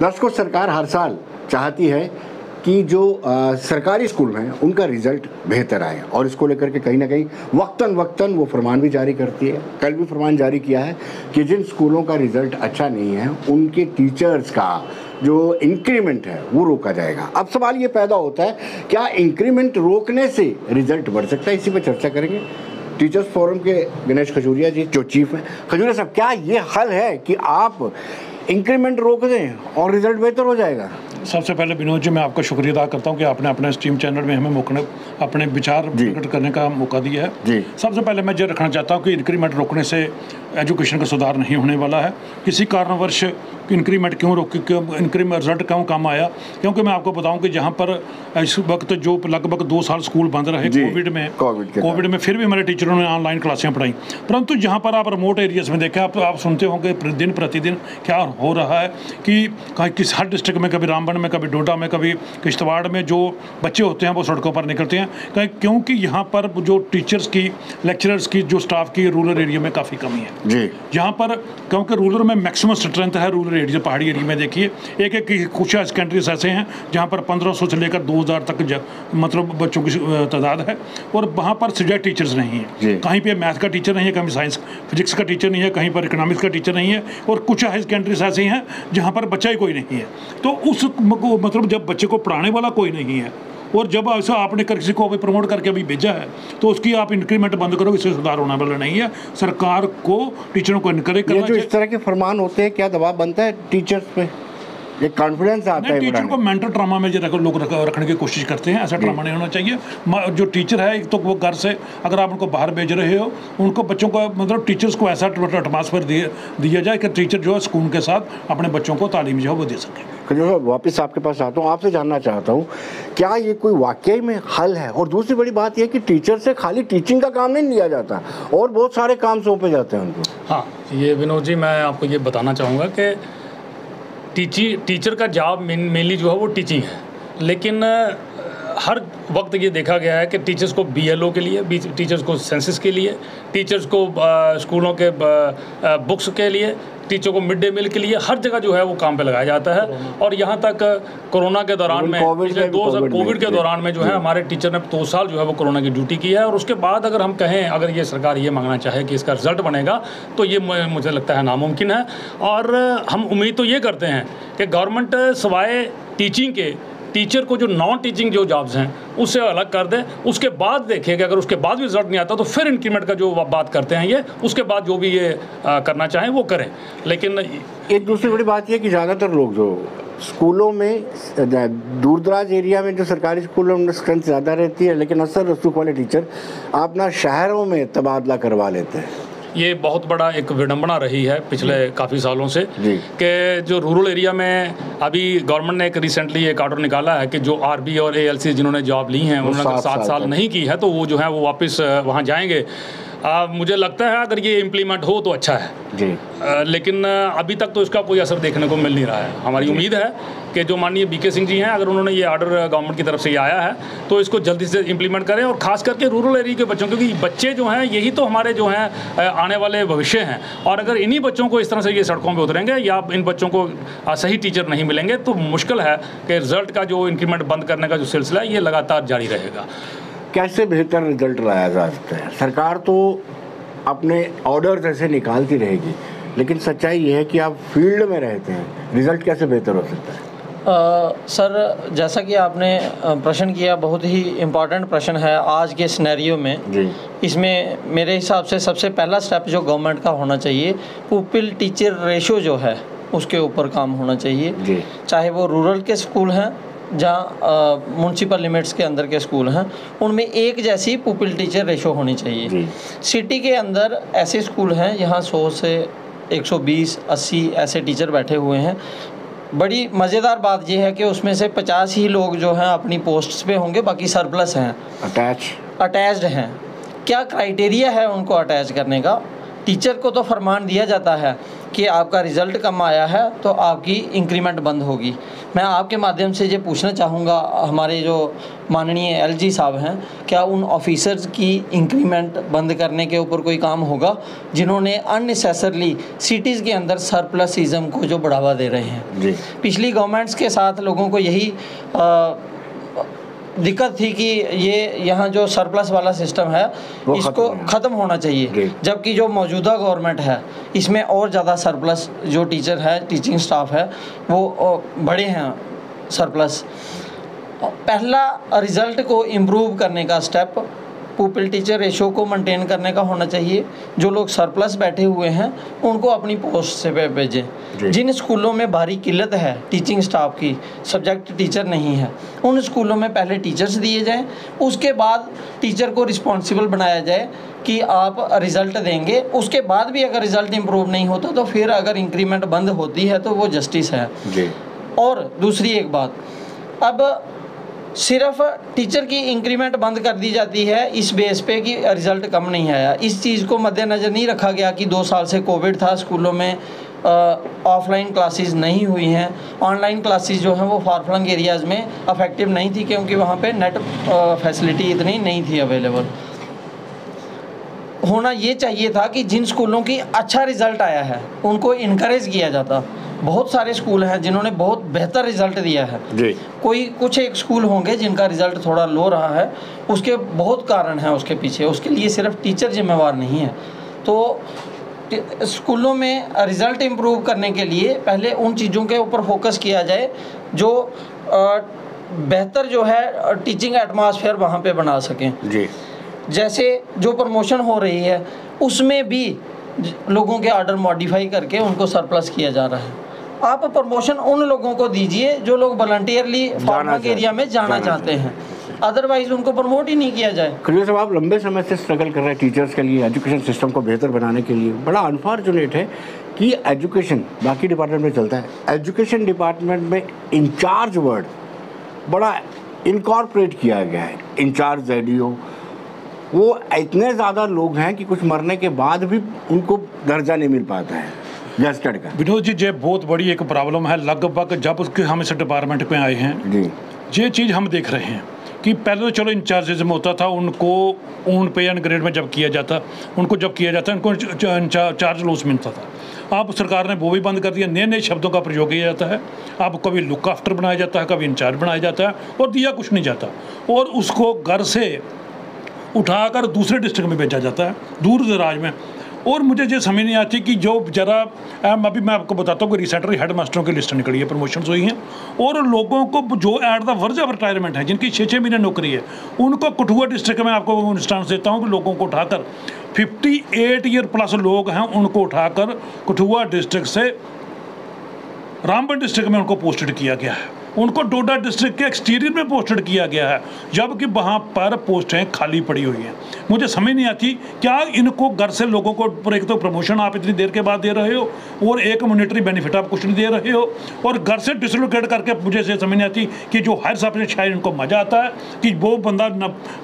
दर्शकों, सरकार हर साल चाहती है कि जो सरकारी स्कूल हैं उनका रिजल्ट बेहतर आए, और इसको लेकर के कहीं ना कहीं वक्तन वो फरमान भी जारी करती है। कल भी फरमान जारी किया है कि जिन स्कूलों का रिजल्ट अच्छा नहीं है उनके टीचर्स का जो इंक्रीमेंट है वो रोका जाएगा। अब सवाल ये पैदा होता है, क्या इंक्रीमेंट रोकने से रिजल्ट बढ़ सकता है? इसी पर चर्चा करेंगे। टीचर्स फोरम के गणेश खजूरिया जी जो चीफ हैं। खजूरिया साहब, क्या ये हल है कि आप इंक्रीमेंट रोक दें और रिजल्ट बेहतर हो जाएगा? सबसे पहले विनोद जी, मैं आपका शुक्रिया अदा करता हूं कि आपने अपने स्ट्रीम चैनल में हमें अपने विचार प्रकट करने का मौका दिया है जी। सबसे पहले मैं ये रखना चाहता हूं कि इंक्रीमेंट रोकने से एजुकेशन का सुधार नहीं होने वाला है। किसी कारणवश इंक्रीमेंट क्यों रोकी, इंक्रीमेंट रिजल्ट क्यों कम आया? क्योंकि मैं आपको बताऊं कि जहां पर इस वक्त जो लगभग 2 साल स्कूल बंद रहे कोविड में, फिर भी हमारे टीचरों ने ऑनलाइन क्लासें पढ़ाई। परंतु जहां पर आप रिमोट एरियाज़ में देखें, आप सुनते होंगे दिन प्रतिदिन क्या हो रहा है कि हर डिस्ट्रिक्ट में, कभी रामबन में, कभी डोडा में, कभी किश्तवाड़ में जो बच्चे होते हैं वो सड़कों पर निकलते हैं, क्योंकि यहाँ पर जो टीचर्स की, लेक्चरर्स की, जो स्टाफ की रूरल एरिया में काफ़ी कमी है जी। यहाँ पर क्योंकि रूरल में मैक्सिमम स्ट्रेंथ है, रूरल एरिया पहाड़ी एरिया में देखिए एक कुछ सेकेंडरीज ऐसे हैं जहाँ पर 1500 से लेकर 2000 तक मतलब बच्चों की तादाद है, और वहाँ पर सब्जेक्ट टीचर्स नहीं है। कहीं पे मैथ का टीचर नहीं है, कहीं साइंस फिजिक्स का टीचर नहीं है, कहीं पर इकोनॉमिक्स का टीचर नहीं है, और कुछ हाई सेकेंडरीज ऐसे हैं जहाँ पर बच्चा ही कोई नहीं है। तो उस मतलब जब बच्चे को पढ़ाने वाला कोई नहीं है, और जब ऐसा आपने किसी को अभी प्रमोट करके अभी भेजा है, तो उसकी आप इंक्रीमेंट बंद करो, इससे सुधार होने वाला नहीं है। सरकार को टीचरों को इनकरेज करना चाहिए। इस तरह के फरमान होते हैं, क्या दबाव बनता है टीचर्स पे? ये कॉन्फिडेंस आता है? टीचर को मेंटल ट्रामा में जो लोग रखने की कोशिश करते हैं, ऐसा ट्रामा नहीं होना चाहिए। जो टीचर है, एक तो वो घर से अगर आप उनको बाहर भेज रहे हो, उनको बच्चों को मतलब टीचर्स को ऐसा एटमॉस्फेयर दिया जाए कि टीचर जो है सुकून के साथ अपने बच्चों को तालीम जो है वो दे सके। वापस आपके पास आता हूँ, आपसे जानना चाहता हूँ, क्या ये कोई वाकई में हल है? और दूसरी बड़ी बात यह कि टीचर से खाली टीचिंग का काम नहीं लिया जाता और बहुत सारे काम सौंपे जाते हैं उनको। हाँ, ये विनोद जी, मैं आपको ये बताना चाहूँगा कि टीचर का जॉब मेनली जो है वो टीचिंग है, लेकिन हर वक्त ये देखा गया है कि टीचर्स को BLO के लिए, टीचर्स को सेंसस के लिए, टीचर्स को स्कूलों के बुक्स के लिए, टीचर को मिड डे मील के लिए, हर जगह जो है वो काम पे लगाया जाता है। और यहाँ तक कोरोना के दौरान में, कोविड के दौरान में जो है हमारे टीचर ने 2 साल जो है वो कोरोना की ड्यूटी की है। और उसके बाद अगर हम कहें, अगर ये सरकार ये मांगना चाहे कि इसका रिजल्ट बनेगा, तो ये मुझे लगता है नामुमकिन है। और हम उम्मीद तो ये करते हैं कि गवर्नमेंट सिवाय टीचिंग के टीचर को जो नॉन टीचिंग जो जॉब्स हैं उससे अलग कर दे। उसके बाद देखिए कि अगर उसके बाद भी रिजल्ट नहीं आता तो फिर इंक्रीमेंट का जो बात करते हैं ये, उसके बाद जो भी ये करना चाहें वो करें। लेकिन एक दूसरी बड़ी बात यह कि ज़्यादातर लोग जो स्कूलों में, दूर दराज एरिया में जो सरकारी स्कूलों में स्ट्रेंथ ज़्यादा रहती है, लेकिन अक्सर रसूख वाले टीचर अपना शहरों में तबादला करवा लेते हैं। ये बहुत बड़ा एक विडंबना रही है पिछले काफ़ी सालों से कि जो रूरल एरिया में, अभी गवर्नमेंट ने एक रिसेंटली एक ऑर्डर निकाला है कि जो RB और ALC जिन्होंने जॉब ली हैं, उन्होंने 7 साल नहीं की है, तो वो जो है वो वापस वहाँ जाएंगे। मुझे लगता है अगर ये इम्प्लीमेंट हो तो अच्छा है जी। लेकिन अभी तक तो इसका कोई असर देखने को मिल नहीं रहा है। हमारी उम्मीद है कि जो माननीय BK सिंह जी हैं, अगर उन्होंने ये ऑर्डर गवर्नमेंट की तरफ से ये आया है तो इसको जल्दी से इम्प्लीमेंट करें, और ख़ास करके रूरल एरिया के बच्चों, क्योंकि बच्चे जो हैं यही तो हमारे जो हैं आने वाले भविष्य हैं। और अगर इन्हीं बच्चों को इस तरह से ये सड़कों पर उतरेंगे या इन बच्चों को सही टीचर नहीं मिलेंगे, तो मुश्किल है कि रिजल्ट का जो इंक्रीमेंट बंद करने का जो सिलसिला है ये लगातार जारी रहेगा। कैसे बेहतर रिजल्ट लाया जा सकता है? सरकार तो अपने ऑर्डर्स ऐसे निकालती रहेगी, लेकिन सच्चाई ये है कि आप फील्ड में रहते हैं, रिजल्ट कैसे बेहतर हो सकता है? सर, जैसा कि आपने प्रश्न किया, बहुत ही इम्पॉर्टेंट प्रश्न है आज के सिनेरियो में जी। इसमें मेरे हिसाब से सबसे पहला स्टेप जो गवर्नमेंट का होना चाहिए, पुपिल टीचर रेशो जो है उसके ऊपर काम होना चाहिए जी। चाहे वो रूरल के स्कूल हैं, जहाँ म्यूनसिपल लिमिट्स के अंदर के स्कूल हैं, उनमें एक जैसी पुपिल टीचर रेशो होनी चाहिए। सिटी के अंदर ऐसे स्कूल हैं जहाँ 100 से 120, 80 ऐसे टीचर बैठे हुए हैं। बड़ी मज़ेदार बात यह है कि उसमें से 50 ही लोग जो हैं अपनी पोस्ट्स पे होंगे, बाकी सरप्लस हैं, अटैच्ड हैं। क्या क्राइटेरिया है उनको अटैच करने का? टीचर को तो फरमान दिया जाता है कि आपका रिज़ल्ट कम आया है तो आपकी इंक्रीमेंट बंद होगी। मैं आपके माध्यम से ये पूछना चाहूँगा, हमारे जो माननीय एलजी साहब हैं, क्या उन ऑफिसर्स की इंक्रीमेंट बंद करने के ऊपर कोई काम होगा जिन्होंने अननेसेसरली सिटीज़ के अंदर सरप्लसिज्म को जो बढ़ावा दे रहे हैं। जी। पिछली गवर्नमेंट्स के साथ लोगों को यही दिक्कत थी कि ये यहाँ जो सरप्लस वाला सिस्टम है इसको ख़त्म होना चाहिए, जबकि जो मौजूदा गवर्नमेंट है इसमें और ज़्यादा सरप्लस जो टीचर है, टीचिंग स्टाफ है, वो बड़े हैं सरप्लस। पहला रिज़ल्ट को इम्प्रूव करने का स्टेप पुपिल टीचर रेशो को मेंटेन करने का होना चाहिए। जो लोग सरप्लस बैठे हुए हैं उनको अपनी पोस्ट से भेजें। जिन स्कूलों में भारी किल्लत है टीचिंग स्टाफ की, सब्जेक्ट टीचर नहीं है, उन स्कूलों में पहले टीचर्स दिए जाएं, उसके बाद टीचर को रिस्पॉन्सिबल बनाया जाए कि आप रिज़ल्ट देंगे। उसके बाद भी अगर रिज़ल्ट इम्प्रूव नहीं होता तो फिर अगर इंक्रीमेंट बंद होती है तो वो जस्टिस है। और दूसरी एक बात, अब सिर्फ टीचर की इंक्रीमेंट बंद कर दी जाती है इस बेस पे कि रिज़ल्ट कम नहीं आया। इस चीज़ को मद्देनज़र नहीं रखा गया कि 2 साल से कोविड था, स्कूलों में ऑफलाइन क्लासेस नहीं हुई हैं, ऑनलाइन क्लासेस जो हैं वो फार फ्लंग एरियाज़ में अफेक्टिव नहीं थी क्योंकि वहाँ पे नेट फैसिलिटी इतनी नहीं थी अवेलेबल। होना ये चाहिए था कि जिन स्कूलों की अच्छा रिज़ल्ट आया है उनको इनकरेज किया जाता। बहुत सारे स्कूल हैं जिन्होंने बहुत बेहतर रिज़ल्ट दिया है जी। कुछ एक स्कूल होंगे जिनका रिज़ल्ट थोड़ा लो रहा है, उसके बहुत कारण हैं उसके पीछे, उसके लिए सिर्फ टीचर जिम्मेवार नहीं है। तो स्कूलों में रिज़ल्ट इम्प्रूव करने के लिए पहले उन चीज़ों के ऊपर फोकस किया जाए जो बेहतर जो है टीचिंग एटमॉस्फेयर वहाँ पे बना सकें जी। जैसे जो प्रमोशन हो रही है उसमें भी लोगों के ऑर्डर मॉडिफाई करके उनको सरप्लस किया जा रहा है। आप प्रमोशन उन लोगों को दीजिए जो लोग वॉलंटियरली फार्मर एरिया में जाना चाहते हैं, अदरवाइज उनको प्रमोट ही नहीं किया जाए। खलील साहब, आप लंबे समय से स्ट्रगल कर रहे हैं टीचर्स के लिए, एजुकेशन सिस्टम को बेहतर बनाने के लिए। बड़ा अनफॉर्चुनेट है कि एजुकेशन बाकी डिपार्टमेंट में चलता है, एजुकेशन डिपार्टमेंट में इंचार्ज वर्ड बड़ा इनकॉर्पोरेट किया गया है। इंचार्ज ZDO, वो इतने ज़्यादा लोग हैं कि कुछ मरने के बाद भी उनको दर्जा नहीं मिल पाता है गेस्टेड का। विनोद जी, ये बहुत बड़ी एक प्रॉब्लम है। लगभग जब उसके हम इस डिपार्टमेंट पे आए हैं जी, ये चीज़ हम देख रहे हैं कि पहले तो चलो इंचार्जेज में होता था, उनको ऑन पे एंड ग्रेड में जब किया जाता, उनको उनको चार्ज लॉस मिलता था। अब सरकार ने वो भी बंद कर दिया, नए नए शब्दों का प्रयोग किया जाता है। अब कभी लुक आफ्टर बनाया जाता है, कभी इंचार्ज बनाया जाता है और दिया कुछ नहीं जाता, और उसको घर से उठाकर दूसरे डिस्ट्रिक्ट में भेजा जाता है, दूर दराज में। और मुझे ये समझ नहीं आती कि जो ज़रा अभी मैं आपको बताता हूँ कि रिसेंटली हेड मास्टरों की लिस्ट निकली है, प्रमोशंस हुई हैं, और लोगों को जो at the verge of retirement है, जिनकी 6-6 महीने नौकरी है, उनको कठुआ डिस्ट्रिक्ट में आपको इंस्टांस देता हूँ कि लोगों को उठाकर 58 ईयर प्लस लोग हैं, उनको उठाकर कठुआ डिस्ट्रिक्ट से रामबन डिस्ट्रिक्ट में उनको पोस्टेड किया गया है, उनको डोडा डिस्ट्रिक्ट के एक्सटीरियर में पोस्टेड किया गया है, जबकि वहाँ पर पोस्टें खाली पड़ी हुई हैं। मुझे समझ नहीं आती क्या इनको घर से लोगों को, एक तो प्रमोशन आप इतनी देर के बाद दे रहे हो और एक मॉनेटरी बेनिफिट आप कुछ नहीं दे रहे हो, और घर से डिसलोकेट करके मुझे से समझ नहीं आती कि जो हायर साहब से शायद इनको मज़ा आता है कि वो बंदा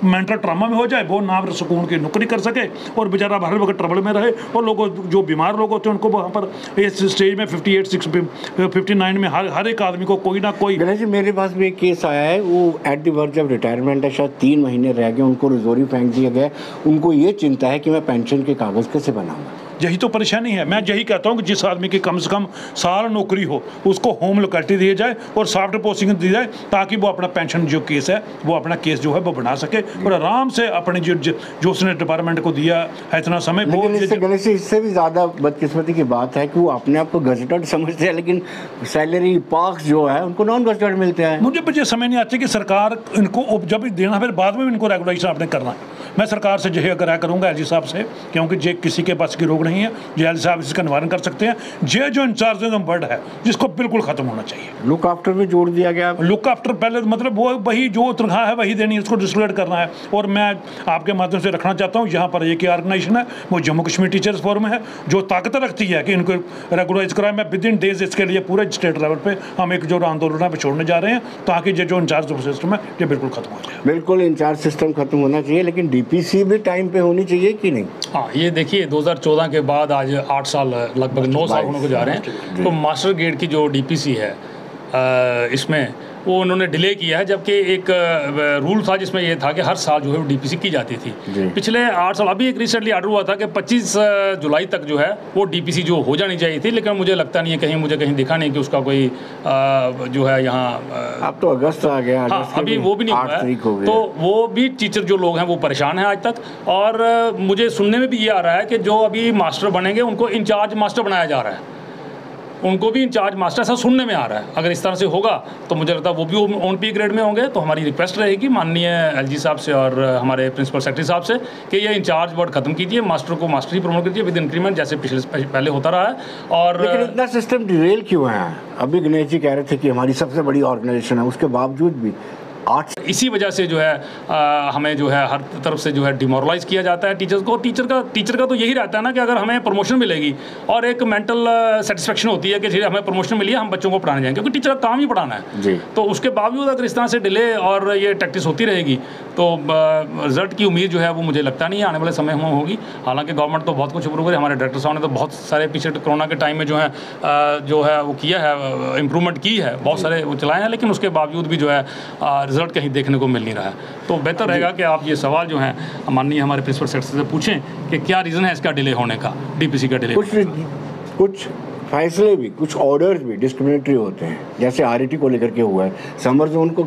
मेंटल ट्रामा में हो जाए, वो ना सुकून की नौकरी कर सके और बेचारा हर वक्त ट्रबल में रहे, और लोगों जो बीमार लोग होते हैं उनको वहाँ पर इस स्टेज में 59 में हर एक आदमी को कोई ना कोई। गणेश जी, मेरे पास भी एक केस आया है, वो at the verge of retirement है, शायद 3 महीने रह गए, उनको रिजोरी फेंक दिया गया। उनको ये चिंता है कि मैं पेंशन के कागज़ कैसे बनाऊंगा। यही तो परेशानी है। मैं यही कहता हूँ कि जिस आदमी की कम से कम साल नौकरी हो उसको होम लोकेलिटी दी जाए और सॉफ्ट पोस्टिंग दी जाए, ताकि वो अपना पेंशन जो केस है वो अपना केस जो है वो बना सके और आराम से अपने जो उसने डिपार्टमेंट को दिया है इतना समय। गणेश, इससे भी ज़्यादा बदकिस्मती की बात है कि वो अपने आप को गजटेड समझते हैं, लेकिन सैलरी पार्क्स जो है उनको नॉन गजटेड मिलते हैं। मुझे समझ नहीं आती कि सरकार इनको जब देना फिर बाद में इनको रेगुलेशन आपने करना है। मैं सरकार से यही आग्रह करूँगा एलजी साहब से, क्योंकि जे किसी के पास की रोग नहीं है, जो एलजी साहब इसका निवारण कर सकते हैं। ये जो इंचार्जिज्म वर्ड है जिसको बिल्कुल ख़त्म होना चाहिए। लुक आफ्टर भी जोड़ दिया गया। लुक आफ्टर पहले मतलब वो वही जो तनख्वाह है वही देनी है, उसको डिस्ट्रीब्यूट करना है। और मैं आपके माध्यम से रखना चाहता हूँ, यहाँ पर एक ऑर्गेनाइजेशन है वो जम्मू कश्मीर टीचर्स फोरम है, जो ताकत रखती है कि इनको रेगुलराइज कराए। मैं विद इन डेज इसके लिए पूरे स्टेट लेवल पर हम एक जो आंदोलन है छोड़ने जा रहे हैं, ताकि ये जो इंचार्ज सिस्टम है ये बिल्कुल खत्म हो जाए। बिल्कुल इंचार्ज सिस्टम खत्म होना चाहिए, लेकिन डीपीसी भी टाइम पे होनी चाहिए कि नहीं? हाँ, ये देखिए 2014 के बाद आज 8 साल, लगभग 9 साल होने को जा रहे हैं। तो मास्टर ग्रेड की जो डीपीसी है इसमें वो उन्होंने डिले किया है, जबकि एक रूल था जिसमें ये था कि हर साल जो है वो डीपीसी की जाती थी पिछले 8 साल। अभी एक रिसेंटली ऑर्डर हुआ था कि 25 जुलाई तक जो है वो डीपीसी जो हो जानी चाहिए थी, लेकिन मुझे लगता नहीं है, कहीं मुझे कहीं दिखा नहीं कि उसका कोई जो है यहाँ। अब तो अगस्त आ गया। हाँ, अभी वो भी नहीं हुआ है, तो वो भी टीचर जो लोग हैं वो परेशान हैं आज तक। और मुझे सुनने में भी ये आ रहा है कि जो अभी मास्टर बनेंगे उनको इंचार्ज मास्टर बनाया जा रहा है, उनको भी इंचार्ज मास्टर ऐसा सुनने में आ रहा है। अगर इस तरह से होगा तो मुझे लगता है वो भी ऑन पी ग्रेड में होंगे। तो हमारी रिक्वेस्ट रहेगी माननीय एलजी साहब से और हमारे प्रिंसिपल सेक्रेटरी साहब से कि ये इंचार्ज वर्ड खत्म कीजिए, मास्टर को मास्टर ही प्रमोट कीजिए विद इंक्रीमेंट, जैसे पहले होता रहा है। और लेकिन इतना सिस्टम डिरेल क्यों है? अभी गणेश जी कह रहे थे कि हमारी सबसे बड़ी ऑर्गेनाइजेशन है, उसके बावजूद भी इसी वजह से जो है हमें जो है हर तरफ से जो है डिमोरलाइज किया जाता है टीचर्स को। टीचर का तो यही रहता है ना कि अगर हमें प्रमोशन मिलेगी और एक मेंटल सेटिस्फेक्शन होती है कि हमें प्रमोशन मिली है, हम बच्चों को पढ़ाने जाएंगे, क्योंकि टीचर का काम ही पढ़ाना है जी। तो उसके बावजूद अगर इस तरह से डिले और ये प्रैक्टिस होती रहेगी तो रिजल्ट की उम्मीद जो है वो मुझे लगता नहीं है आने वाले समय में होगी। हालांकि गवर्नमेंट तो बहुत कुछ इम्प्रूव करे, हमारे डायरेक्टर साहब ने तो बहुत सारे पीछे कोरोना के टाइम में जो है वो किया है, इम्प्रूवमेंट की है, बहुत सारे वो चलाए हैं, लेकिन उसके बावजूद भी जो है रिजल्ट कहीं देखने को मिल नहीं रहा है। तो बेहतर रहेगा कि आप ये सवाल जो है माननीय हमारे प्रिंसिपल सेक्रेटरी से पूछें कि क्या रीज़न है इसका डिले होने का, डीपीसी का डिले। कुछ फैसले भी, कुछ ऑर्डर्स भी डिस्क्रिमिनेटरी होते हैं, जैसे आरईटी को लेकर के हुआ है, समर जोन को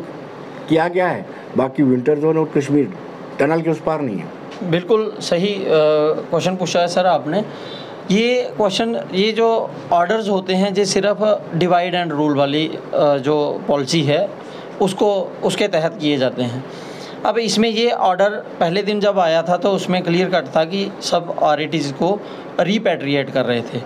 किया गया है, बाकी विंटर जोन और कश्मीर टनल के उस पार नहीं है। बिल्कुल सही क्वेश्चन पूछा है सर आपने। ये क्वेश्चन, ये जो ऑर्डर्स होते हैं ये सिर्फ डिवाइड एंड रूल वाली जो पॉलिसी है उसके तहत किए जाते हैं। अब इसमें ये ऑर्डर पहले दिन जब आया था तो उसमें क्लियर कट था कि सब आरईटीज़ को रीपैट्रिएट कर रहे थे।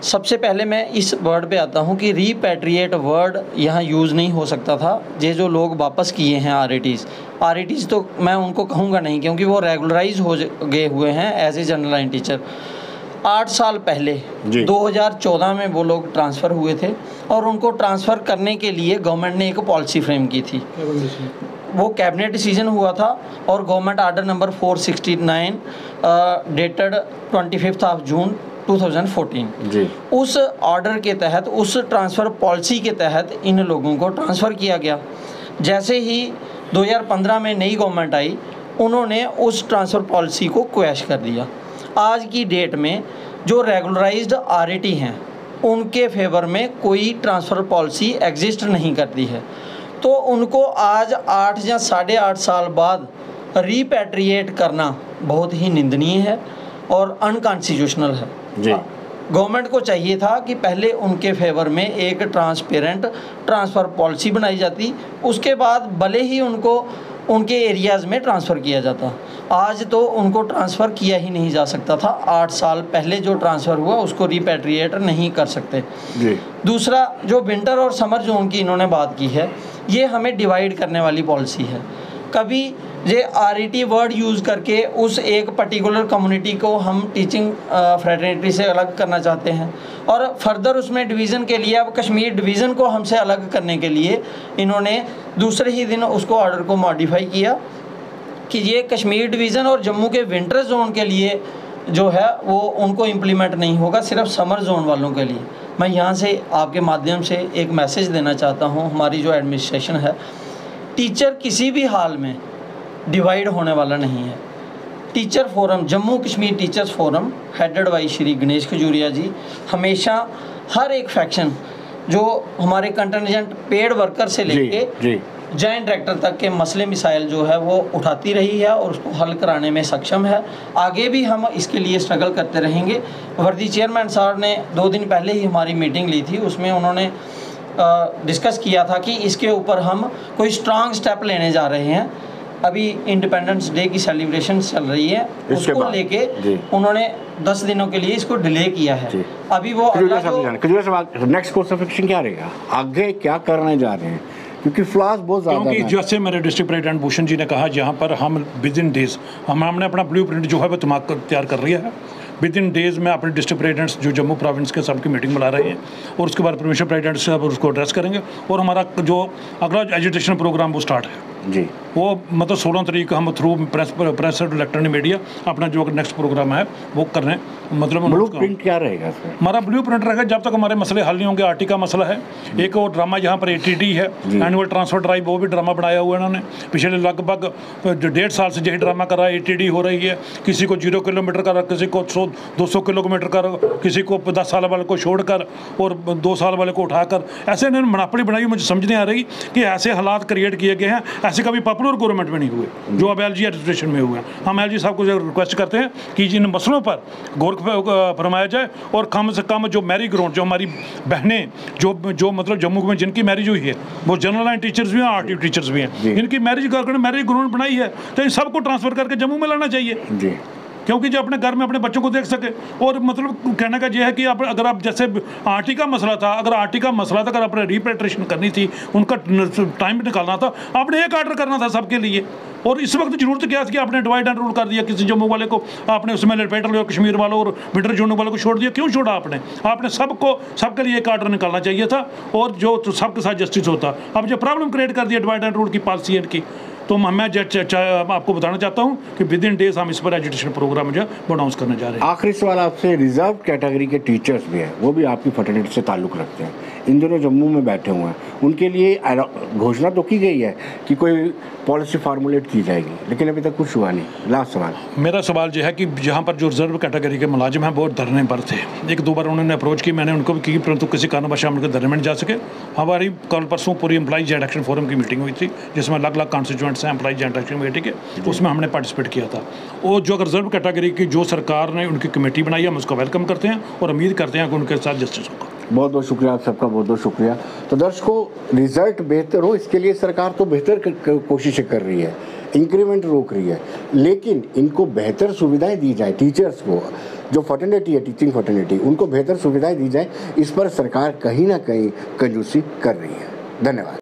सबसे पहले मैं इस वर्ड पे आता हूँ कि रीपैट्रिएट वर्ड यहाँ यूज़ नहीं हो सकता था। ये जो लोग वापस किए हैं आरईटीज़ तो मैं उनको कहूँगा नहीं, क्योंकि वो रेगुलराइज हो गए हुए हैं as a general line teacher. 8 साल पहले 2014 में वो लोग ट्रांसफ़र हुए थे और उनको ट्रांसफ़र करने के लिए गवर्नमेंट ने एक पॉलिसी फ्रेम की थी। वो कैबिनेट डिसीजन हुआ था और गवर्नमेंट आर्डर नंबर 469 डेटेड 25 जून 2014 जी। उस ऑर्डर के तहत, उस ट्रांसफ़र पॉलिसी के तहत इन लोगों को ट्रांसफ़र किया गया। जैसे ही 2015 में नई गवर्नमेंट आई, उन्होंने उस ट्रांसफ़र पॉलिसी को क्वैश कर दिया। आज की डेट में जो रेगुलराइज्ड आरईटी हैं उनके फेवर में कोई ट्रांसफ़र पॉलिसी एग्जिस्ट नहीं करती है, तो उनको आज 8 या 8.5 साल बाद रीपैट्रिएट करना बहुत ही निंदनीय है और अनकॉन्स्टिट्यूशनल है जी। गवर्नमेंट को चाहिए था कि पहले उनके फेवर में एक ट्रांसपेरेंट ट्रांसफ़र पॉलिसी बनाई जाती, उसके बाद भले ही उनको उनके एरियाज़ में ट्रांसफ़र किया जाता। आज तो उनको ट्रांसफ़र किया ही नहीं जा सकता था। 8 साल पहले जो ट्रांसफ़र हुआ उसको रीपैट्रिएट नहीं कर सकते जी। दूसरा, जो विंटर और समर जोन की इन्होंने बात की है, ये हमें डिवाइड करने वाली पॉलिसी है। कभी ये आरईटी वर्ड यूज़ करके उस एक पर्टिकुलर कम्युनिटी को हम टीचिंग फ्रेटर्निटी से अलग करना चाहते हैं, और फर्दर उसमें डिवीज़न के लिए अब कश्मीर डिवीज़न को हमसे अलग करने के लिए इन्होंने दूसरे ही दिन उसको ऑर्डर को मॉडिफाई किया कि ये कश्मीर डिवीज़न और जम्मू के विंटर जोन के लिए जो है वो उनको इम्प्लीमेंट नहीं होगा, सिर्फ समर जोन वालों के लिए। मैं यहाँ से आपके माध्यम से एक मैसेज देना चाहता हूँ, हमारी जो एडमिनिस्ट्रेशन है, टीचर किसी भी हाल में डिवाइड होने वाला नहीं है। Teacher forum, Jammu Kashmir teachers forum headed by Shri Ganesh Khajuria ji, हमेशा हर एक फैक्शन जो हमारे कंटिजेंट पेड वर्कर से लेके जॉइंट डायरेक्टर तक के मसले मिसाइल जो है वो उठाती रही है और उसको हल कराने में सक्षम है। आगे भी हम इसके लिए स्ट्रगल करते रहेंगे। वर्दी चेयरमैन साहब ने 2 दिन पहले ही हमारी मीटिंग ली थी, उसमें उन्होंने डिस्कस किया था कि इसके ऊपर हम कोई स्ट्रांग स्टेप लेने जा रहे हैं। अभी इंडिपेंडेंस डे की सेलिब्रेशन चल रही है, उसको लेके उन्होंने 10 दिनों के लिए इसको डिले किया है। अभी वो नेक्स्ट कोर्स ऑफ एक्शन क्या रहेगा, आगे क्या करने जा रहे हैं, क्योंकि फ्लॉज बहुत ज़्यादा, क्योंकि जैसे मेरे डिस्ट्रिक्ट प्रेसिडेंट भूषण जी ने कहा, जहाँ पर हम विद इन डेज हमने अपना ब्लूप्रिंट जो है वो तैयार कर लिया है। विद इन डेज़ में अपने डिस्ट्रिक्ट प्रेसिडेंट्स जो जम्मू प्रोविंस के सबकी मीटिंग बुला रहे हैं और उसके बाद प्रोविंशियल प्रेसिडेंट से उसको एड्रेस करेंगे और हमारा जो अगला एजुकेशन प्रोग्राम वो स्टार्ट है। जी, वो मतलब 16 तारीख हम थ्रू प्रेस इलेक्ट्रॉनिक मीडिया अपना जो नेक्स्ट प्रोग्राम है वो कर रहे हैं। मतलब ब्लू प्रिंट क्या रहेगा इसमें? हमारा ब्लू प्रिंट रहेगा जब तक हमारे मसले हल नहीं होंगे। आरटी का मसला है, एक और ड्रामा यहाँ पर ATD है, एनुअल ट्रांसफर ड्राइव, वो भी ड्रामा बनाया हुआ है इन्होंने। पिछले लगभग 1.5 साल से यही ड्रामा कर रहा है। ATD हो रही है, किसी को 0 किलोमीटर का, किसी को 100-200 किलोमीटर का, किसी को 10 साल वाले को छोड़कर और 2 साल वाले को उठाकर, ऐसे इन्होंने मनापड़ी बनाई। मुझे समझ नहीं आ रही कि ऐसे हालात क्रिएट किए गए हैं, ऐसे कभी पॉपुलर गवर्नमेंट में नहीं हुए जो अब LG एडमिनिस्ट्रेशन में हुए हैं। हम LG साहब को रिक्वेस्ट करते हैं कि जिन मसलों पर गौर फरमाया जाए और कम से कम जो मैरी ग्राउंड, जो हमारी बहनें जो मतलब जम्मू में जिनकी मैरिज हुई है, वो जनरल लाइन टीचर्स भी हैं, RTO टीचर्स भी हैं, इनकी मैरिज ग्राउंड बनाई है तो इन सबको ट्रांसफर करके जम्मू में लाना चाहिए जी, क्योंकि जो अपने घर में अपने बच्चों को देख सके। और मतलब कहने का यह है कि अगर आप जैसे RT का मसला था, अगर आपने रिपेट्रेशन करनी थी, उनका टाइम निकालना था, आपने एक ऑर्डर करना था सबके लिए। और इस वक्त जरूरत क्या थी कि आपने डिवाइड एंड रूल कर दिया, किसी जम्मू वाले को आपने उसमें लपेट लिया, कश्मीर वालों और विंटर जोन वालों को छोड़ दिया। क्यों छोड़ा आपने सबके लिए एक ऑर्डर निकालना चाहिए था और जो सबके साथ जस्टिस होता। अब जो प्रॉब्लम क्रिएट कर दिया डिवाइड एंड रूल की पॉलिसी की, तो मैं आपको बताना चाहता हूं कि विद इन डेज हम इस पर एजुकेशन प्रोग्राम जो अनाउंस करने जा रहे हैं। आखिरी सवाल आपसे, रिजर्व कैटेगरी के टीचर्स भी हैं, वो भी आपकी फर्टिलिटी से ताल्लुक़ रखते हैं, इन दिनों जम्मू में बैठे हुए हैं, उनके लिए घोषणा तो की गई है कि कोई पॉलिसी फार्मूलेट की जाएगी, लेकिन अभी तक कुछ हुआ नहीं। लास्ट सवाल मेरा सवाल यह है कि जहाँ पर जो रिजर्व कैटेगरी के मुलाजिम हैं वो धरने पर थे, 1-2 बार उन्होंने अप्रोच की, मैंने उनको भी की, परंतु किसी कारणवश हम उनके धरने में नहीं जा सके। हमारी कल परसों पूरी एम्प्लॉई जेंट एक्शन फोरम की मीटिंग हुई थी, जिसमें अलग-अलग कॉन्स्टिट्यूएंट्स हैं एम्प्लॉई जेंट एक्शन कमेटी के, उसमें हमने पार्टिसिपेट किया था। और जो रिजर्व कैटेगरी की जो सरकार ने उनकी कमेटी बनाई है, हम उसको वेलकम करते हैं और उम्मीद करते हैं कि उनके साथ जस्टिस होगा। बहुत बहुत शुक्रिया आप सबका, बहुत बहुत शुक्रिया। तो दर्शकों, रिजल्ट बेहतर हो इसके लिए सरकार तो बेहतर कोशिशें कर रही है, इंक्रीमेंट रोक रही है, लेकिन इनको बेहतर सुविधाएं दी जाए, टीचर्स को जो फर्टिलिटी है, टीचिंग फर्टिलिटी, उनको बेहतर सुविधाएं दी जाए, इस पर सरकार कहीं ना कहीं कंजूसी कर रही है। धन्यवाद।